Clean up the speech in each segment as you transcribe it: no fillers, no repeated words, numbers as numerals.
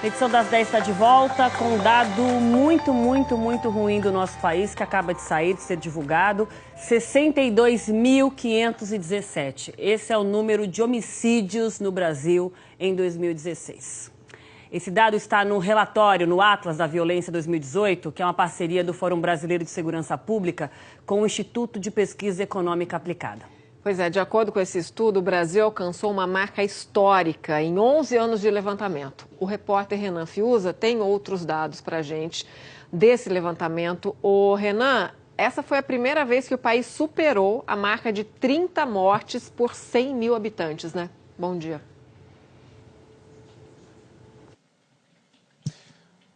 A edição das 10 está de volta com um dado muito ruim do nosso país, que acaba de sair, de ser divulgado. 62.517. Esse é o número de homicídios no Brasil em 2016. Esse dado está no relatório, no Atlas da Violência 2018, que é uma parceria do Fórum Brasileiro de Segurança Pública com o Instituto de Pesquisa Econômica Aplicada. Pois é, de acordo com esse estudo, o Brasil alcançou uma marca histórica em 11 anos de levantamento. O repórter Renan Fiuza tem outros dados para a gente desse levantamento. Ô, Renan, essa foi a primeira vez que o país superou a marca de 30 mortes por 100 mil habitantes, né? Bom dia.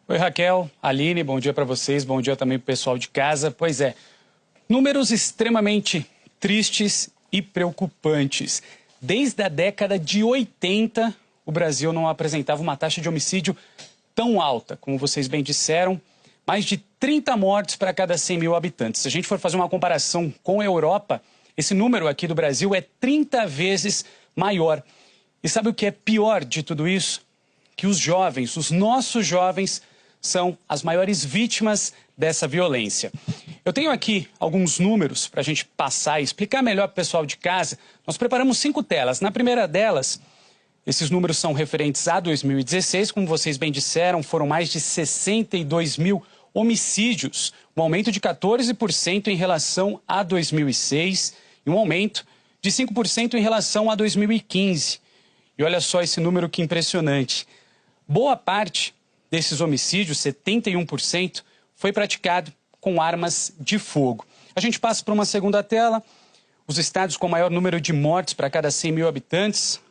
Oi, Raquel, Aline, bom dia para vocês, bom dia também para o pessoal de casa. Pois é, números extremamente tristes e preocupantes. Desde a década de 80, o Brasil não apresentava uma taxa de homicídio tão alta. Como vocês bem disseram, mais de 30 mortes para cada 100 mil habitantes. Se a gente for fazer uma comparação com a Europa, esse número aqui do Brasil é 30 vezes maior. E sabe o que é pior de tudo isso? Que os jovens, os nossos jovens, são as maiores vítimas dessa violência. Eu tenho aqui alguns números para a gente passar e explicar melhor para o pessoal de casa. Nós preparamos 5 telas. Na primeira delas, esses números são referentes a 2016. Como vocês bem disseram, foram mais de 62 mil homicídios, um aumento de 14% em relação a 2006 e um aumento de 5% em relação a 2015. E olha só esse número que impressionante. Boa parte desses homicídios, 71%, foi praticado com armas de fogo. A gente passa para uma segunda tela. Os estados com maior número de mortes para cada 100 mil habitantes.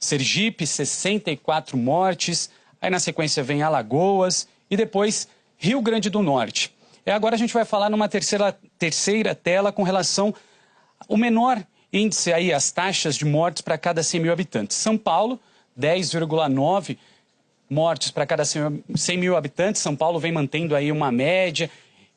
Sergipe, 64 mortes. Aí na sequência vem Alagoas e depois Rio Grande do Norte. E agora a gente vai falar numa terceira tela com relação ao menor índice aí, as taxas de mortes para cada 100 mil habitantes. São Paulo, 10,9 mortes para cada 100 mil habitantes. São Paulo vem mantendo aí uma média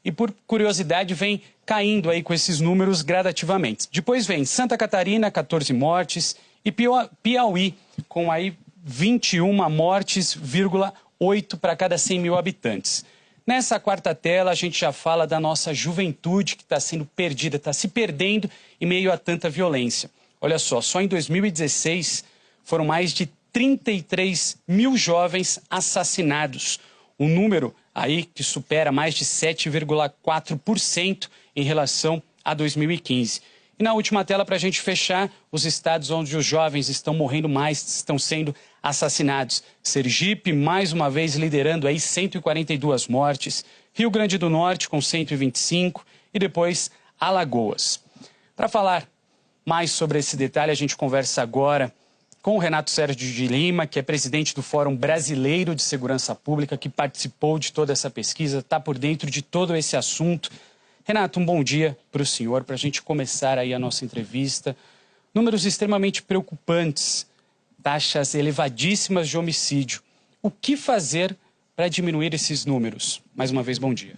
e, por curiosidade, vem caindo aí com esses números gradativamente. Depois vem Santa Catarina, 14 mortes, e Piauí, com aí 21 mortes,8 para cada 100 mil habitantes. Nessa quarta tela, a gente já fala da nossa juventude que está sendo perdida, está se perdendo em meio a tanta violência. Olha só em 2016 foram mais de 33 mil jovens assassinados, um número aí que supera mais de 7,4% em relação a 2015. E na última tela, para a gente fechar, os estados onde os jovens estão morrendo mais, estão sendo assassinados. Sergipe, mais uma vez, liderando aí 142 mortes. Rio Grande do Norte, com 125. E depois, Alagoas. Para falar mais sobre esse detalhe, a gente conversa agora com o Renato Sérgio de Lima, que é presidente do Fórum Brasileiro de Segurança Pública, que participou de toda essa pesquisa, está por dentro de todo esse assunto. Renato, um bom dia para o senhor, para a gente começar aí a nossa entrevista. Números extremamente preocupantes, taxas elevadíssimas de homicídio. O que fazer para diminuir esses números? Mais uma vez, bom dia.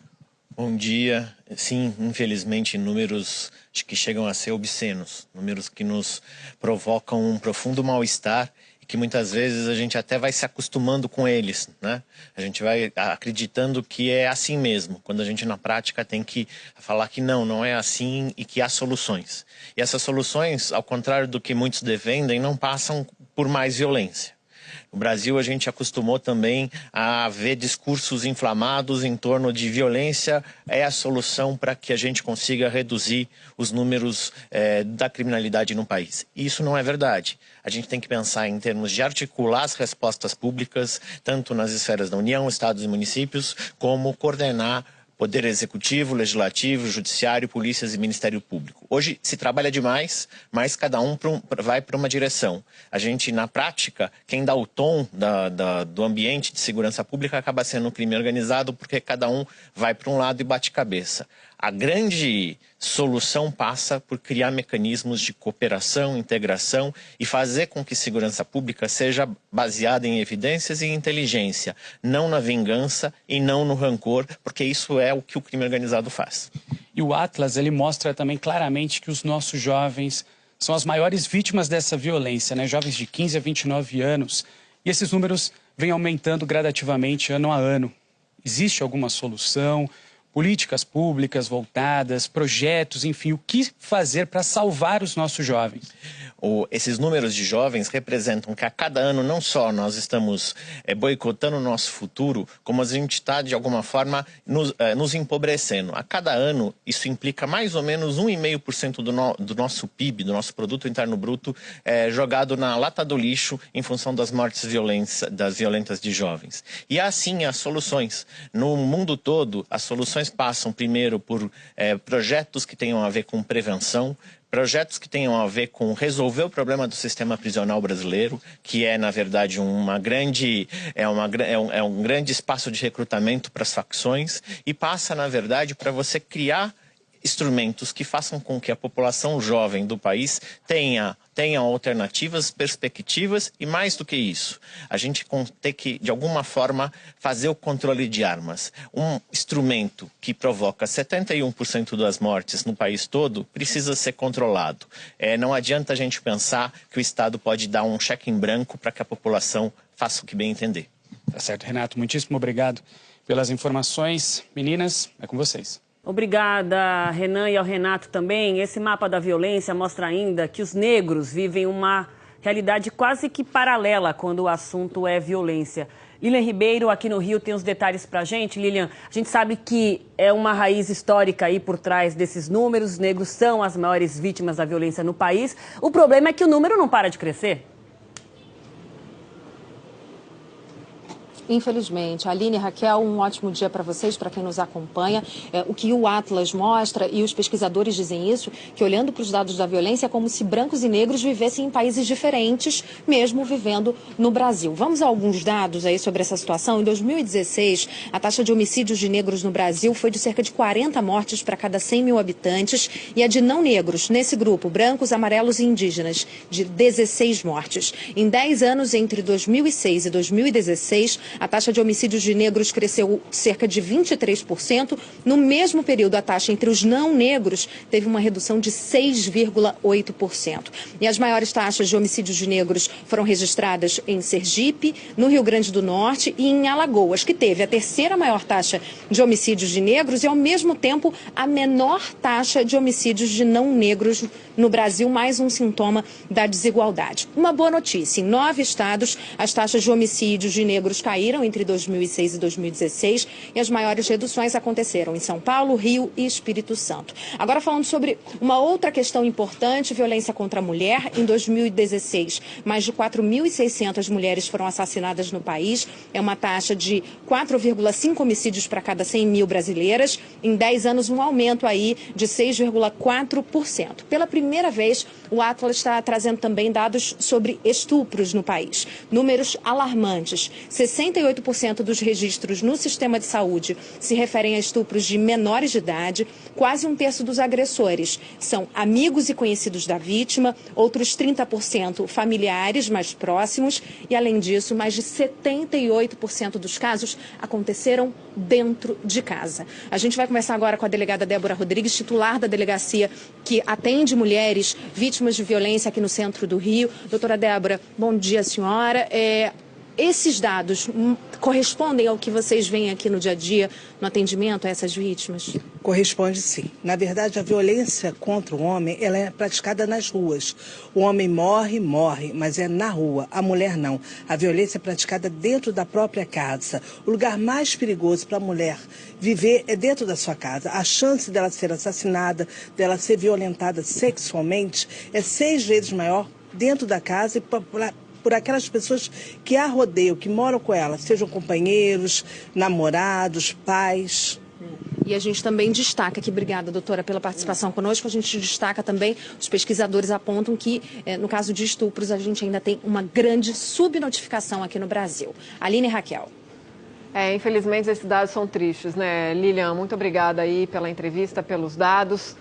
Bom dia. Sim, infelizmente, números que chegam a ser obscenos, números que nos provocam um profundo mal-estar e que muitas vezes a gente até vai se acostumando com eles, né? A gente vai acreditando que é assim mesmo, quando a gente na prática tem que falar que não é assim e que há soluções. E essas soluções, ao contrário do que muitos defendem, não passam por mais violência. No Brasil, a gente acostumou também a ver discursos inflamados em torno de violência é a solução para que a gente consiga reduzir os números da criminalidade no país. E isso não é verdade. A gente tem que pensar em termos de articular as respostas públicas, tanto nas esferas da União, estados e municípios, como coordenar Poder Executivo, Legislativo, Judiciário, Polícias e Ministério Público. Hoje se trabalha demais, mas cada um vai para uma direção. A gente, na prática, quem dá o tom do ambiente de segurança pública acaba sendo o crime organizado, porque cada um vai para um lado e bate cabeça. A grande solução passa por criar mecanismos de cooperação, integração e fazer com que segurança pública seja baseada em evidências e inteligência, não na vingança e não no rancor, porque isso é o que o crime organizado faz. E o Atlas, ele mostra também claramente que os nossos jovens são as maiores vítimas dessa violência, né? Jovens de 15 a 29 anos. E esses números vem aumentando gradativamente ano a ano. Existe alguma solução? Políticas públicas voltadas, projetos, enfim, o que fazer para salvar os nossos jovens? Esses números de jovens representam que a cada ano não só nós estamos boicotando o nosso futuro, como a gente está, de alguma forma, nos empobrecendo. A cada ano, isso implica mais ou menos 1,5% do nosso PIB, do nosso Produto Interno Bruto, jogado na lata do lixo em função das mortes violentas de jovens. E há sim as soluções. No mundo todo, as soluções passam primeiro por projetos que tenham a ver com prevenção, projetos que tenham a ver com resolver o problema do sistema prisional brasileiro, que é, na verdade, um grande espaço de recrutamento para as facções, e passa, na verdade, para você criar instrumentos que façam com que a população jovem do país tenha alternativas, perspectivas e, mais do que isso, a gente tem que, de alguma forma, fazer o controle de armas. Um instrumento que provoca 71% das mortes no país todo precisa ser controlado. Não adianta a gente pensar que o Estado pode dar um cheque em branco para que a população faça o que bem entender. Tá certo, Renato. Muitíssimo obrigado pelas informações. Meninas, é com vocês. Obrigada, Renan, e ao Renato também. Esse mapa da violência mostra ainda que os negros vivem uma realidade quase que paralela quando o assunto é violência. Lilian Ribeiro, aqui no Rio, tem os detalhes pra gente. Lilian, a gente sabe que é uma raiz histórica aí por trás desses números. Os negros são as maiores vítimas da violência no país. O problema é que o número não para de crescer. Infelizmente. Aline e Raquel, um ótimo dia para vocês, para quem nos acompanha. O que o Atlas mostra, e os pesquisadores dizem isso, que olhando para os dados da violência é como se brancos e negros vivessem em países diferentes, mesmo vivendo no Brasil. Vamos a alguns dados aí sobre essa situação. Em 2016, a taxa de homicídios de negros no Brasil foi de cerca de 40 mortes para cada 100 mil habitantes e a de não negros, nesse grupo, brancos, amarelos e indígenas, de 16 mortes. Em 10 anos, entre 2006 e 2016, a taxa de homicídios de negros cresceu cerca de 23%. No mesmo período, a taxa entre os não negros teve uma redução de 6,8%. E as maiores taxas de homicídios de negros foram registradas em Sergipe, no Rio Grande do Norte e em Alagoas, que teve a terceira maior taxa de homicídios de negros e, ao mesmo tempo, a menor taxa de homicídios de não negros no Brasil, mais um sintoma da desigualdade. Uma boa notícia: em 9 estados, as taxas de homicídios de negros caíram entre 2006 e 2016 e as maiores reduções aconteceram em São Paulo, Rio e Espírito Santo. Agora, falando sobre uma outra questão importante, violência contra a mulher. Em 2016, mais de 4.600 mulheres foram assassinadas no país. É uma taxa de 4,5 homicídios para cada 100 mil brasileiras. Em 10 anos, um aumento aí de 6,4%. Pela primeira vez, o Atlas está trazendo também dados sobre estupros no país. Números alarmantes. 68% dos registros no sistema de saúde se referem a estupros de menores de idade. Quase um terço dos agressores são amigos e conhecidos da vítima, outros 30% familiares mais próximos e, além disso, mais de 78% dos casos aconteceram dentro de casa. A gente vai conversar agora com a delegada Débora Rodrigues, titular da delegacia que atende mulheres vítimas de violência aqui no centro do Rio. Doutora Débora, bom dia, senhora. Esses dados correspondem ao que vocês veem aqui no dia a dia, no atendimento a essas vítimas? Corresponde, sim. Na verdade, a violência contra o homem, ela é praticada nas ruas. O homem morre, mas é na rua. A mulher não. A violência é praticada dentro da própria casa. O lugar mais perigoso para a mulher viver é dentro da sua casa. A chance dela ser assassinada, dela ser violentada sexualmente, é 6 vezes maior dentro da casa e por aquelas pessoas que a rodeiam, que moram com ela, sejam companheiros, namorados, pais. E a gente também destaca aqui, obrigada, doutora, pela participação conosco, a gente destaca também, os pesquisadores apontam que, no caso de estupros, a gente ainda tem uma grande subnotificação aqui no Brasil. Aline e Raquel. Infelizmente, esses dados são tristes, né? Lilian, muito obrigada aí pela entrevista, pelos dados.